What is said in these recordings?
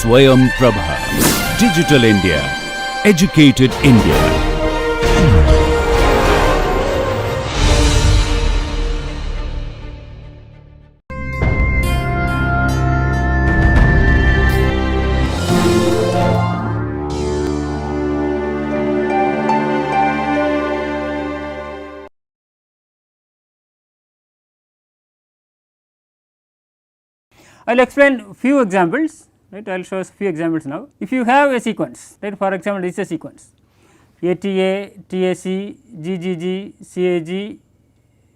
Swayam Prabha. Digital India. Educated India. I will explain few examples, right. I will show us few examples now. If you have a sequence, right, for example, this is a sequence ATA, TAC, GGG, CAG,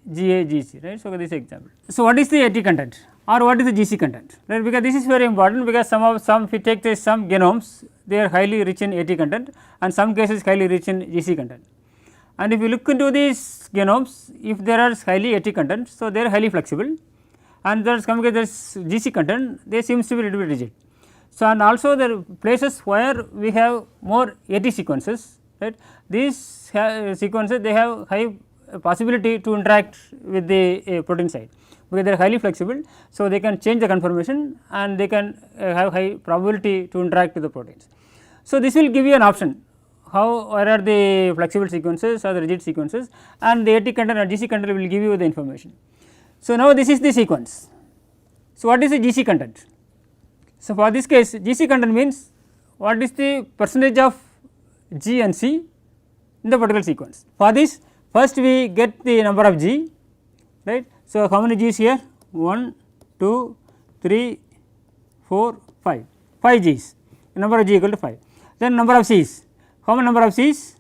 GAGC, right. So, this is example. So, what is the AT content or what is the GC content, right, because this is very important, because some if you take the some genomes, they are highly rich in AT content and some cases highly rich in GC content. And if you look into these genomes, if there are highly AT content, so they are highly flexible, and there is coming this GC content, they seems to be little bit rigid. So, and also there are places where we have more AT sequences, right. These sequences, they have high possibility to interact with the protein site, because they are highly flexible. So, they can change the conformation and they can have high probability to interact with the proteins. So, this will give you an option how, where are the flexible sequences or the rigid sequences, and the AT content or GC content will give you the information. So, now this is the sequence. So, what is the GC content? So, for this case GC content means what is the percentage of G and C in the particular sequence. For this, first we get the number of G, right. So, how many G's here? 1, 2, 3, 4, 5, 5 G's, number of G equal to 5. Then number of C's, how many number of C's?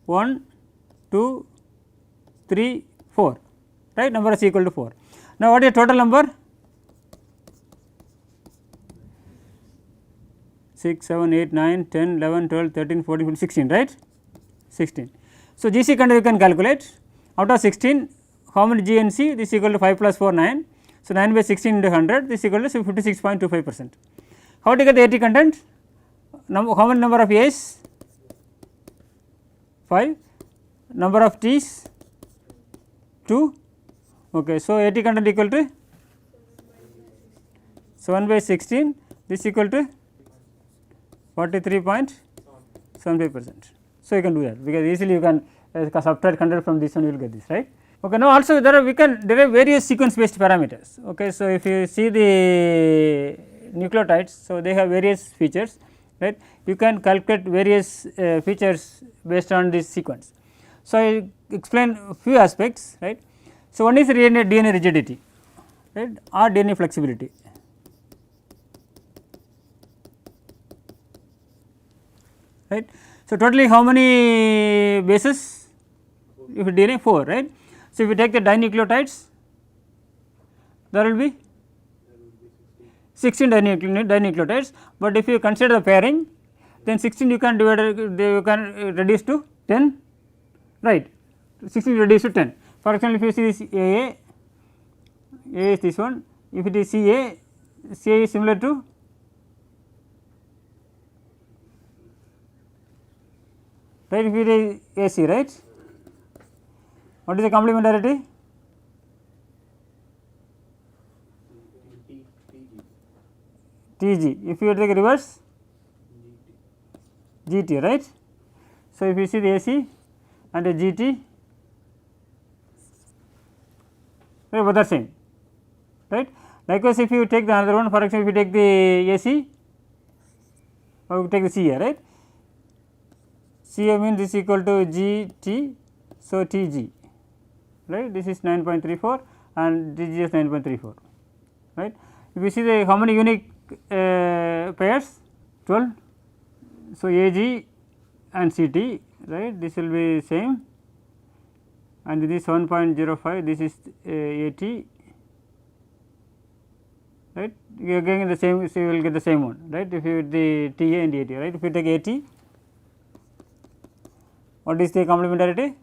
1, 2, 3, 4, right, number of C equal to 4. Now, what is the total number? 6, 7, 8, 9, 10, 11, 12, 13, 14, 15, 16, right, 16. So, GC content you can calculate, out of 16 how many G and C, this is equal to 5 plus 4, 9. So, 9 by 16 into 100, this is equal to 56.25%. How to get the AT content? How many number of A's? 5, number of T's? 2. Okay. So, AT content equal to 7 by 16, this is equal to 43.75%. So, you can do that, because easily you can subtract 100 from this one, you will get this, right. Okay. Now, also there are we can derive various sequence based parameters. Okay. So, if you see the nucleotides, so they have various features, right. You can calculate various features based on this sequence. So, I explain a few aspects, right. So, one is DNA rigidity, right, or DNA flexibility. Right. So, totally how many bases? If DNA 4, right. So, if you take the dinucleotides, there will be 16 dinucleotides, but if you consider the pairing, then 16 you can divide, you can reduce to 10, right, 16 reduce to 10. For example, if you see this AA, A is this one, if it is CA, CA is similar to right, if it is AC, right. What is the complementarity? TG. If you take reverse, GT, right. So, if you see the AC and the GT, they both are same, right. Likewise, if you take the another one, for example, if you take the AC or you take the CA, right. CA means this is equal to GT, so TG, right, this is 9.34 and TG is 9.34, right. If you see the how many unique pairs? 12. So, AG and CT, right, this will be same, and this is 7.05, this is AT, right. You are getting the same, so you will get the same one, right, if you the TA and AT, right. If you take AT, what is the complementarity?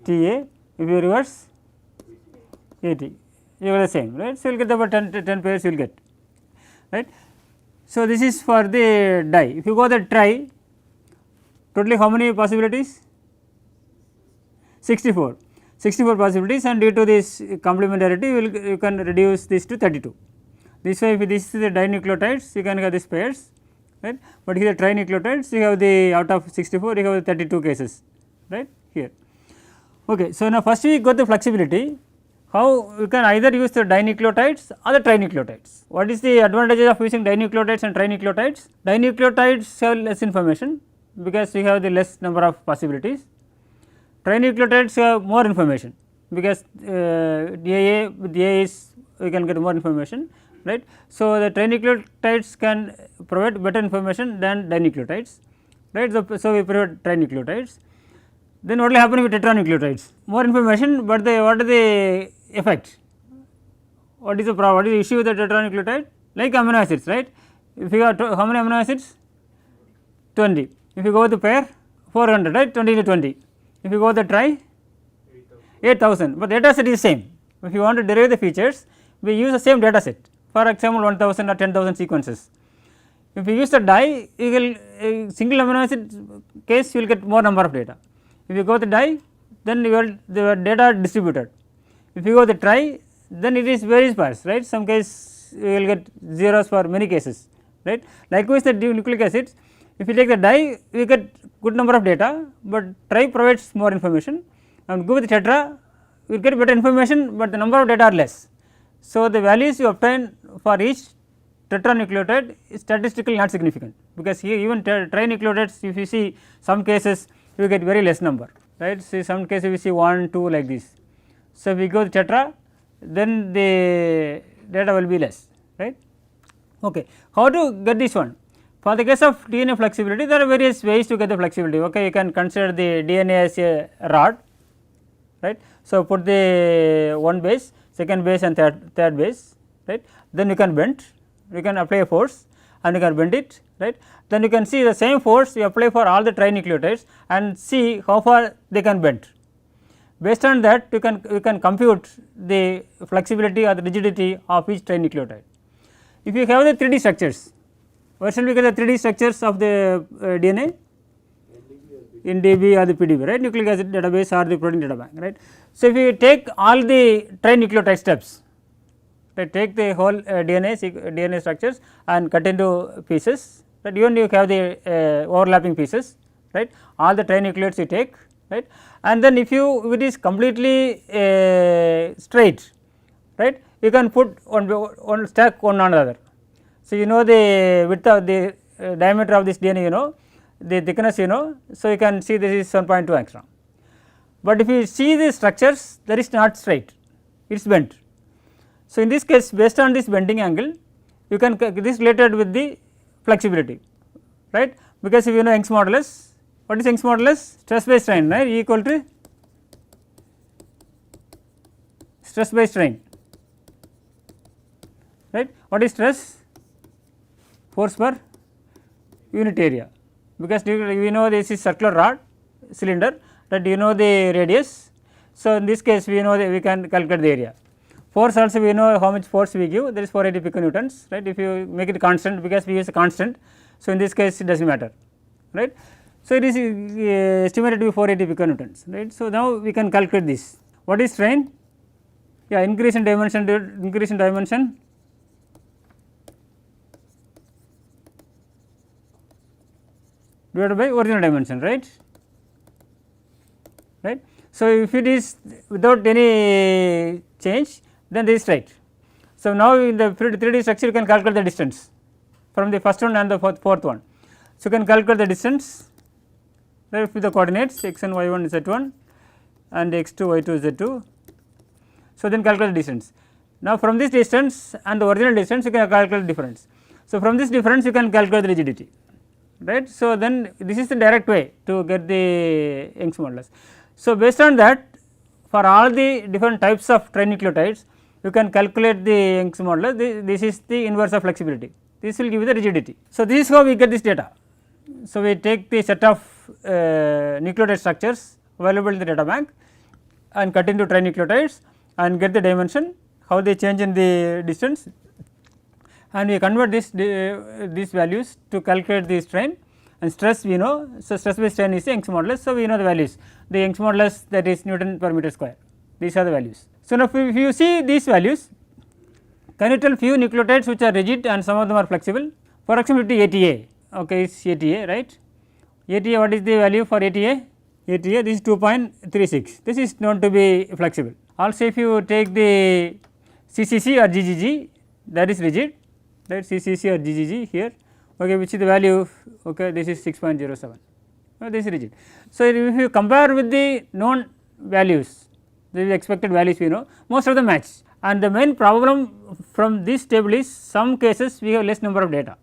TA. If you reverse AT, you get the same, right. So, you will get about 10 pairs you will get, right. So, this is for the di. If you go the tri, totally how many possibilities? 64 possibilities, and due to this complementarity you can reduce this to 32. This way, if this is the dinucleotides, you can have these pairs, right, but here the trinucleotides, you have the out of 64, you have 32 cases, right here. Okay. So, now first we got the flexibility, how you can either use the dinucleotides or the trinucleotides. What is the advantages of using dinucleotides and trinucleotides? Dinucleotides have less information because you have the less number of possibilities. Trinucleotides have more information because AA with A is we can get more information, right. So, the trinucleotides can provide better information than dinucleotides, right. So, we provide trinucleotides. Then what will happen with tetranucleotides? More information, but what is the effect? What is the problem? What is the issue with the tetranucleotide? Like amino acids, right. If you have how many amino acids? 20. If you go with the pair 400, right, 20 to 20. If you go with the tri 8,000, but data set is same. If you want to derive the features, we use the same data set, for example 1000 or 10,000 sequences. If you use the dye, you will single amino acid case you will get more number of data. If you go with the dye, then you will the data are distributed. If you go with the tri, then it is very sparse, right. Some case you will get zeros for many cases, right. Likewise, the nucleic acids, if you take the dye, you get good number of data, but tri provides more information, and go with the tetra, you will get better information, but the number of data are less. So, the values you obtain for each tetranucleotide is statistically not significant, because here even trinucleotides, if you see some cases you get very less number, right. See some cases we see 1, 2 like this. So, if we go with tetra, then the data will be less, right. Okay. How to get this one? For the case of DNA flexibility, there are various ways to get the flexibility. Okay, you can consider the DNA as a rod, right. So, put the one base, second base and third base, right. Then you can bend, you can apply a force and you can bend it, right. Then you can see the same force you apply for all the trinucleotides and see how far they can bend. Based on that, you can compute the flexibility or the rigidity of each trinucleotide. If you have the 3D structures, where shall we get the 3D structures of the DNA? In DB or the PDB, right, nucleic acid database or the protein data bank, right. So, if you take all the trinucleotide steps, right, take the whole DNA structures and cut into pieces, right, even you have the overlapping pieces, right, all the trinucleotides you take, right, and then if it is completely straight, right, you can put one stack one on the other. So, you know the width of the diameter of this DNA, you know the thickness, you know. So, you can see this is 7.2 angstrom, but if you see the structures, that is not straight, it is bent. So, in this case, based on this bending angle, you can this related with the flexibility, right, because if you know Young's modulus, what is Young's modulus? Stress by strain, right, E equal to stress by strain, right. What is stress? Force per unit area, because we know this is circular rod cylinder, that you know the radius. So, in this case we know that we can calculate the area. Force also we know how much force we give, that is 480 piconewtons, right, if you make it constant, because we use a constant. So, in this case it does not matter, right. So, it is estimated to be 480 piconewtons, right. So, now we can calculate this. What is strain? Yeah, increase in dimension divided by original dimension, right. So, if it is without any change, then this is right. So, now in the 3D structure you can calculate the distance from the first one and the fourth one. So, you can calculate the distance, right, with the coordinates x and y1 z1 and x2 y2 z2. So, then calculate the distance. Now, from this distance and the original distance you can calculate the difference. So, from this difference you can calculate the rigidity, right. So, then this is the direct way to get the Young's modulus. So, based on that, for all the different types of trinucleotides, you can calculate the Young's modulus. This is the inverse of flexibility, this will give you the rigidity. So, this is how we get this data. So, we take the set of nucleotide structures available in the data bank and cut into trinucleotides and get the dimension, how they change in the distance, and we convert these values to calculate the strain and stress we know. So, stress by strain is Young's modulus. So, we know the values, the Young's modulus, that is Newton per meter square, these are the values. So, now if you see these values, Can you tell few nucleotides which are rigid and some of them are flexible? For example, ATA, okay, is ATA, right. ATA, what is the value for ATA? ATA, this is 2.36, this is known to be flexible. Also, if you take the CCC or GGG, that is rigid, right, CCC or GGG here, okay, which is the value, okay, this is 6.07, this is rigid. So, if you compare with the known values, the expected values we know, most of them match, and the main problem from this table is some cases we have less number of data.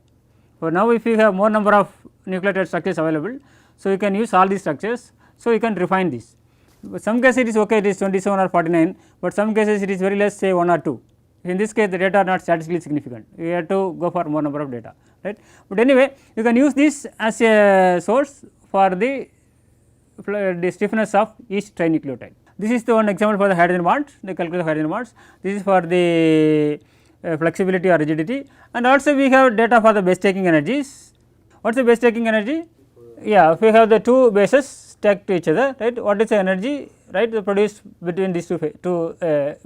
So, now if you have more number of nucleotide structures available, so you can use all these structures, so you can refine this. But some cases it is okay, it is 27 or 49, but some cases it is very less, say 1 or 2. In this case the data are not statistically significant, we have to go for more number of data, right. But anyway, you can use this as a source for the stiffness of each trinucleotide. This is the one example for the hydrogen bonds, the calculation of hydrogen bonds. This is for the flexibility or rigidity, and also we have data for the base taking energies. What is the base taking energy? Yeah, if we have the two bases stacked to each other, right, what is the energy, right, produced between these two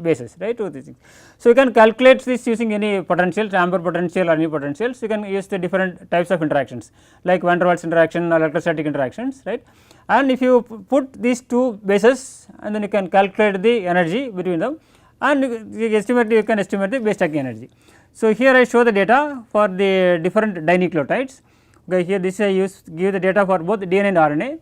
bases, right, two things. So, you can calculate this using any potential, Ampere potential or any potentials. You can use the different types of interactions like van der Waals interaction or electrostatic interactions, right. And if you put these two bases and then you can calculate the energy between them, and you can estimate the base stacking energy. So, here I show the data for the different dinucleotides. Okay, here this I give the data for both DNA and RNA.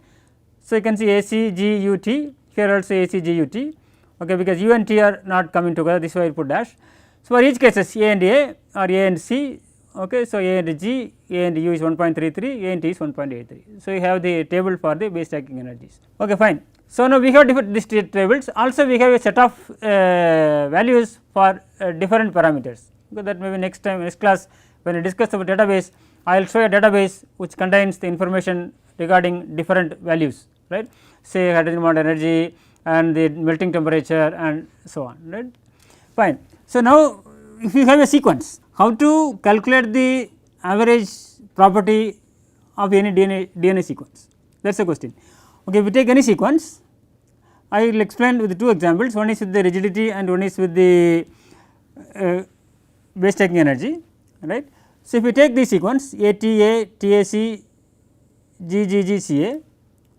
So, you can see ACGUT, here also ACGUT, okay, because U and T are not coming together, this is why I put dash. So, for each cases A and A or A and C, okay, so A and G, A and U is 1.33, A and T is 1.83. So, you have the table for the base stacking energies, okay, fine. So, now we have different these tables, also we have a set of values for different parameters, okay, that maybe next time, next class when we discuss about database, I will show a database which contains the information regarding different values, right, say hydrogen bond energy and the melting temperature and so on, right, fine. So, now if you have a sequence, how to calculate the average property of any DNA sequence, that is the question. Okay, if we take any sequence, I will explain with two examples, one is with the rigidity and one is with the base taking energy, right. So, if we take this sequence ATA, TAC, GGGCA,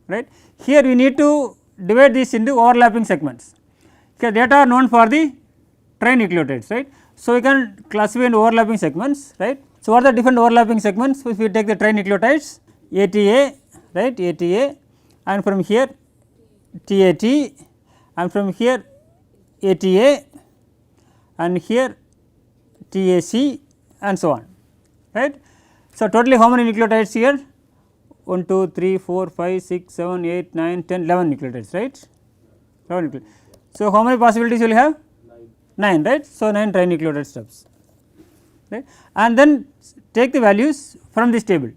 right, here we need to divide this into overlapping segments. Here data are known for the trinucleotides, right. So, we can classify into overlapping segments, right. So, what are the different overlapping segments? If we take the trinucleotides ATA, right, ATA, and from here TAT, and from here ATA, and here TAC, and so on, right. So, totally how many nucleotides here? 1, 2, 3, 4, 5, 6, 7, 8, 9, 10, 11 nucleotides, right, 11 nucleotides. So, how many possibilities will you have? 9, right. So, 9 trinucleotide steps, right, and then take the values from this table.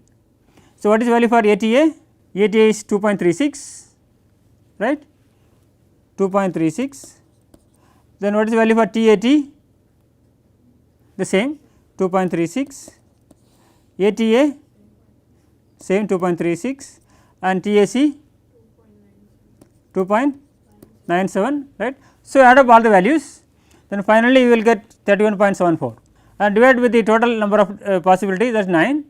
So, what is the value for ATA? ATA is 2.36, right, 2.36. Then what is the value for TAT? The same 2.36, ATA same 2.36, and TAC 2.97, right. So, add up all the values, then finally you will get 31.74 and divide with the total number of possibilities, that is 9.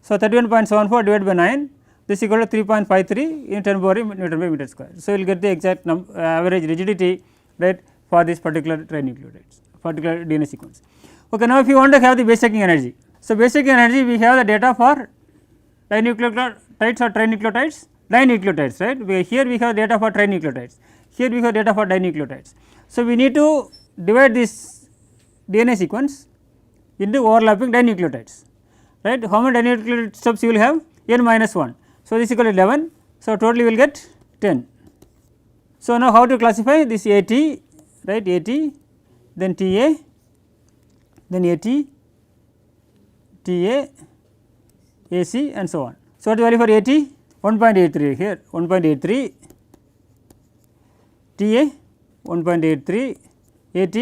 So, 31.74 divided by 9, this is equal to 3.53 in 10 power Newton by meter square. So, you will get the exact average rigidity, right, for this particular trinucleotides, particular DNA sequence. Okay, now if you want to have the base taking energy. So, base taking energy we have the data for dinucleotides or trinucleotides, dinucleotides, right. Here we have data for trinucleotides, here we have data for dinucleotides. So, we need to divide this DNA sequence into overlapping dinucleotides, right. How many dinucleotide steps you will have? N minus 1. So, this is equal to 11. So, total you will get 10. So, now how to classify this AT, right, AT, then TA, then AT, TA, AC, and so on. So, what is the value for AT? 1.83 here, 1.83, TA 1.83, AT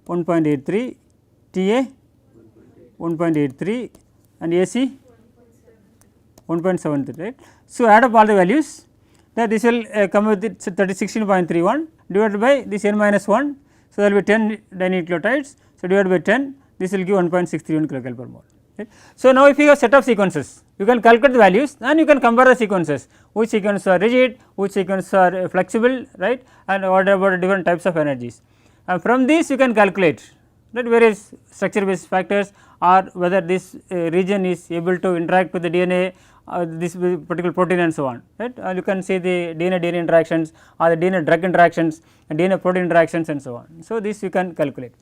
1.83, TA 1.83, and AC 1.73, right. So, add up all the values, that this will come with 16.31 divided by this n minus 1. So, there will be 10 dinucleotides. So, divided by 10, this will give 1.631 kilocalorie per mole. Right. So, now if you have set of sequences, you can calculate the values and you can compare the sequences, which sequences are rigid, which sequences are flexible, right, and what about different types of energies. And from this you can calculate that various structure based factors, or whether this region is able to interact with the DNA, this particular protein and so on, right. You can see the DNA interactions, or the DNA drug interactions, and DNA protein interactions and so on. So, this you can calculate,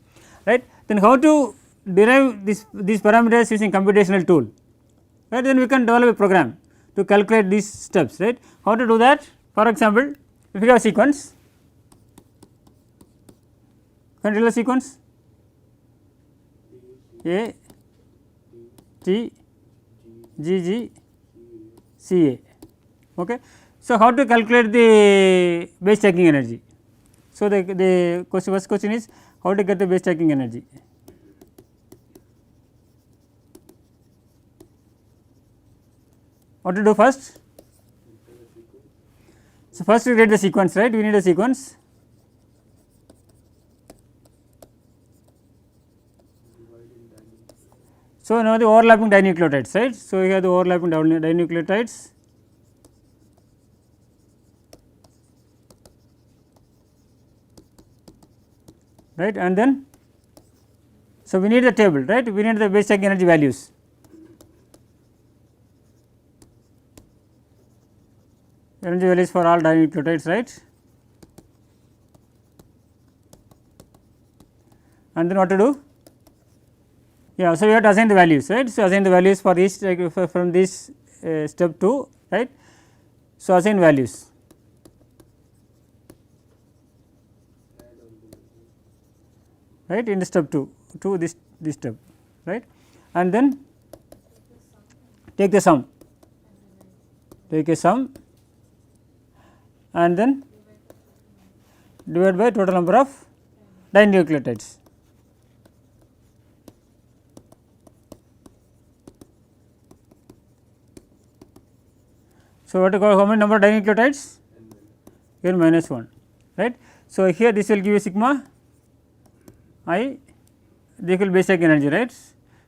right. Then how to derive these parameters using computational tool, right. Then we can develop a program to calculate these steps, right. How to do that? For example, if you have a sequence, can you tell the sequence A, T, G, G, C, A. Okay. So, how to calculate the base checking energy? So, the question, first question is how to get the base checking energy. What to do first? So, first we get the sequence, right, we need a sequence. So, now the overlapping dinucleotides, right. So, we have the overlapping dinucleotides, right, and then, so we need the table, right, we need the base checking energy values. Energy values for all dinucleotides, right, and then what to do? Yeah, so we have to assign the values, right. So, assign the values for each, like from this step 2, right. So, assign values, right, in the step 2 to this step, right, and then take the sum, take a sum and then divide by total number of dinucleotides. So, what to call how many number of dinucleotides? N minus 1, right. So, here this will give you sigma I, the equal base check energy, right.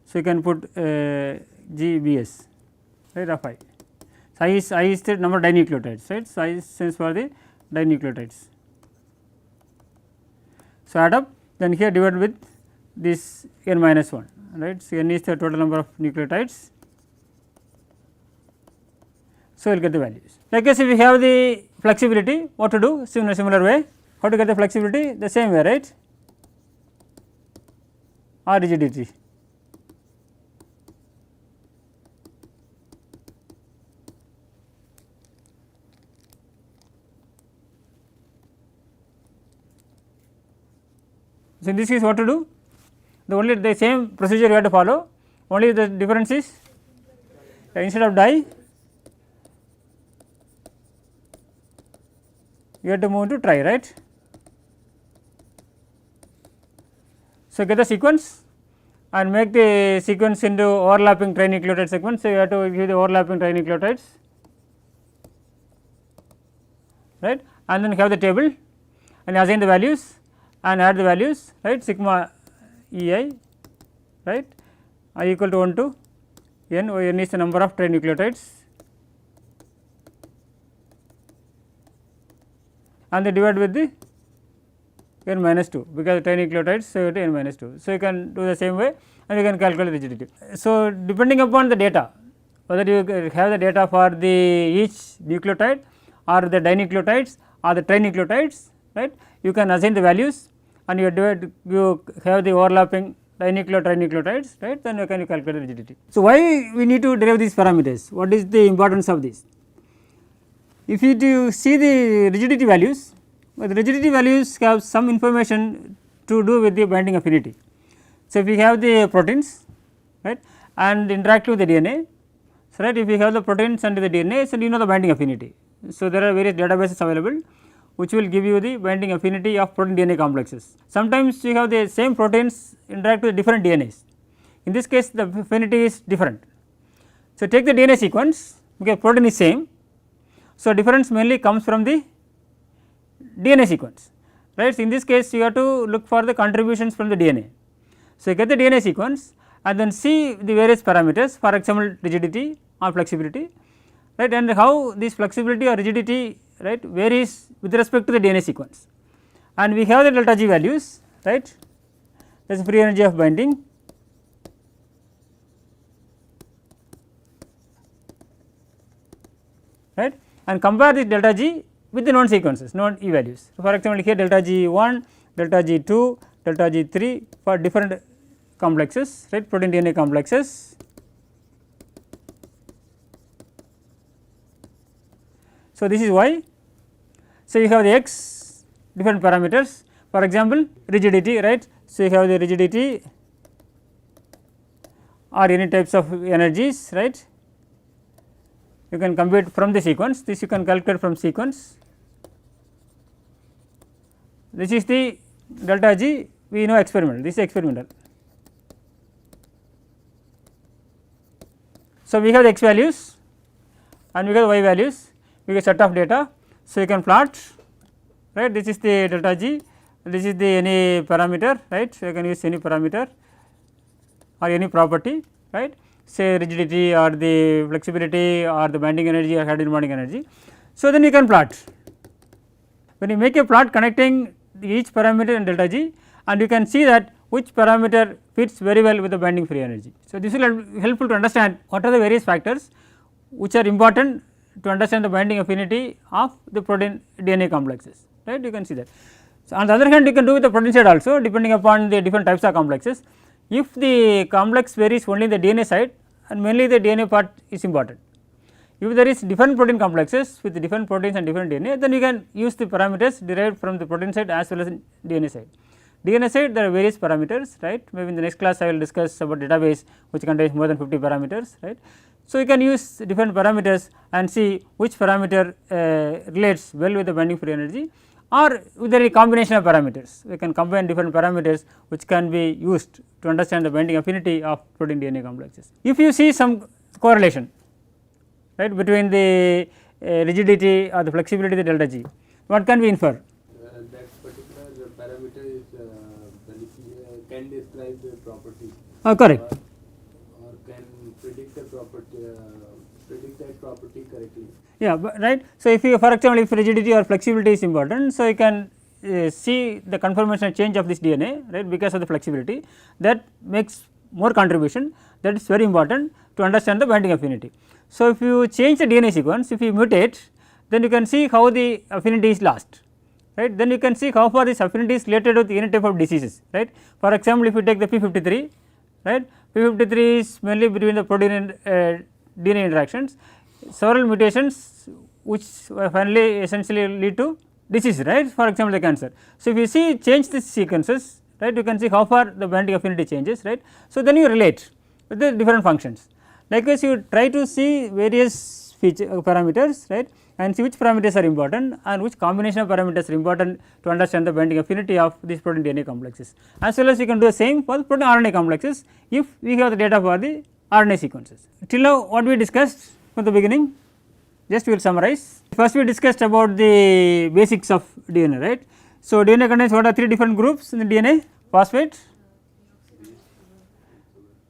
So, you can put GBS, right, of I. So, I is the number of dinucleotides, right. So, I stands for the dinucleotides. So, add up, then here divide with this N minus 1, right. So, N is the total number of nucleotides. So, we will get the values. Likewise, if we have the flexibility, what to do? Similar way. How to get the flexibility? The same way, right, or rigidity. So, in this case what to do? The same procedure you have to follow, only the difference is instead of die you have to move to try, right. So, get the sequence and make the sequence into overlapping trinucleotide sequence. So, you have to give the overlapping trinucleotides, right, and then have the table and assign the values and add the values, right, sigma E I, right, I equal to 1 to n, where n is the number of trinucleotides, and they divide with the n minus 2, because trinucleotides, so n minus 2. So, you can do the same way and you can calculate rigidity. So, depending upon the data, whether you have the data for the each nucleotide or the dinucleotides or the trinucleotides, right, you can assign the values and you have the overlapping trinucleotides, right, then you can calculate the rigidity. So, why we need to derive these parameters? What is the importance of this? If you do see the rigidity values, the rigidity values have some information to do with the binding affinity. So, if we have the proteins, right, and interact with the DNA, so right, if you have the proteins and the DNA, so you know the binding affinity. So, there are various databases available which will give you the binding affinity of protein DNA complexes. Sometimes you have the same proteins interact with different DNAs, in this case the affinity is different. So, take the DNA sequence, okay, protein is same. So, difference mainly comes from the DNA sequence, right. So, in this case you have to look for the contributions from the DNA. So, you get the DNA sequence and then see the various parameters, for example, rigidity or flexibility, right, and how this flexibility or rigidity, right, varies with respect to the DNA sequence, and we have the delta G values, right, that is free energy of binding, right, and compare this delta G with the known sequences, known E values. So, for example, here delta G 1, delta G 2, delta G 3 for different complexes, right, protein DNA complexes. So, this is Y. So, you have the X different parameters, for example, rigidity, right. So, you have the rigidity or any types of energies, right. You can compute from the sequence, this you can calculate from sequence. This is the delta G, we know experimental, this is experimental. So, we have the X values and we have the Y values, we have set of data. So, you can plot, right, this is the delta G, this is the any parameter, right. So, you can use any parameter or any property, right, say rigidity or the flexibility or the binding energy or hydrogen bonding energy. So, then you can plot. When you make a plot connecting each parameter and delta G, and you can see that which parameter fits very well with the binding free energy. So, this will be helpful to understand what are the various factors which are important to understand the binding affinity of the protein DNA complexes, right, you can see that. So, on the other hand, you can do with the protein side also, depending upon the different types of complexes. If the complex varies only the DNA side and mainly the DNA part is important. If there is different protein complexes with different proteins and different DNA, then you can use the parameters derived from the protein side as well as DNA side. DNA side there are various parameters, right, maybe in the next class I will discuss about database which contains more than 50 parameters, right. So, you can use different parameters and see which parameter relates well with the binding free energy, or with a combination of parameters. We can combine different parameters which can be used to understand the binding affinity of protein DNA complexes. If you see some correlation, right, between the rigidity or the flexibility of the delta G, what can we infer? That particular parameter is can describe the property. Correct. Or can predict the property, predict that property correctly. Yeah, right. So, if you, for example, if rigidity or flexibility is important, so you can see the conformational change of this DNA, right, because of the flexibility, that makes more contribution, that is very important to understand the binding affinity. So, if you change the DNA sequence, if you mutate, then you can see how the affinity is lost, right. Then you can see how far this affinity is related with any type of diseases, right. For example, if you take the P53, right, P53 is mainly between the protein and DNA interactions, several mutations which finally essentially lead to disease, right, for example, the cancer. So, if you see change these sequences, right, you can see how far the binding affinity changes, right. So, then you relate with the different functions. Likewise, you try to see various feature parameters, right, and see which parameters are important and which combination of parameters are important to understand the binding affinity of these protein DNA complexes. As well as you can do the same for the protein RNA complexes if we have the data for the RNA sequences. Till now, what we discussed from the beginning, just we will summarize. First we discussed about the basics of DNA, right. So, DNA contains what are 3 different groups in the DNA: phosphate,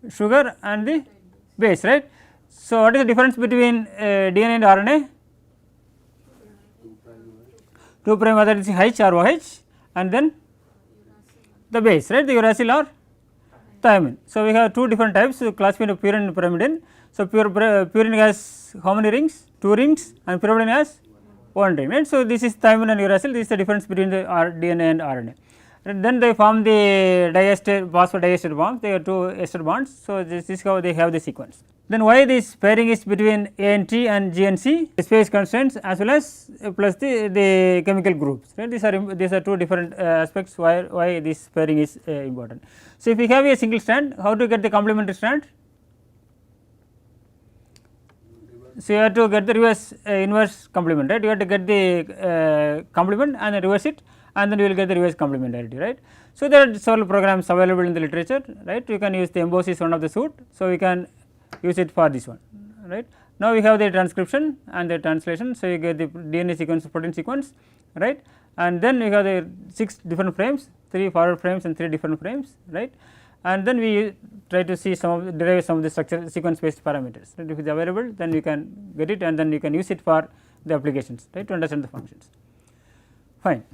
sugar and the base, right. So, what is the difference between DNA and RNA? 2 prime, whether it is H or OH, and then the base, right, the uracil or thymine. So, we have 2 different types, so classified of purine and pyrimidine. So, purine has how many rings? 2 rings, and pyrimidine has 1 ring, right. So, this is thymine and uracil, this is the difference between the DNA and RNA. And then they form the diester, phosphodiester bonds, they have 2 ester bonds. So, this is how they have the sequence. Then why this pairing is between A and T and G and C, space constraints as well as plus the chemical groups, right. These are 2 different aspects why this pairing is important. So, if we have a single strand, how to get the complementary strand? So, you have to get the reverse inverse complement, right. You have to get the complement and then reverse it, and then you will get the reverse complementarity, right. So, there are several programs available in the literature, right. You can use the emboss is one of the suite. So, we can use it for this one, right. Now, we have the transcription and the translation. So, you get the DNA sequence, protein sequence, right, and then we have the 6 different frames, 3 forward frames and 3 different frames, right, and then we try to see some of the derive some of the structure sequence based parameters, right. If it is available, then you can get it and then you can use it for the applications, right, to understand the functions. Fine.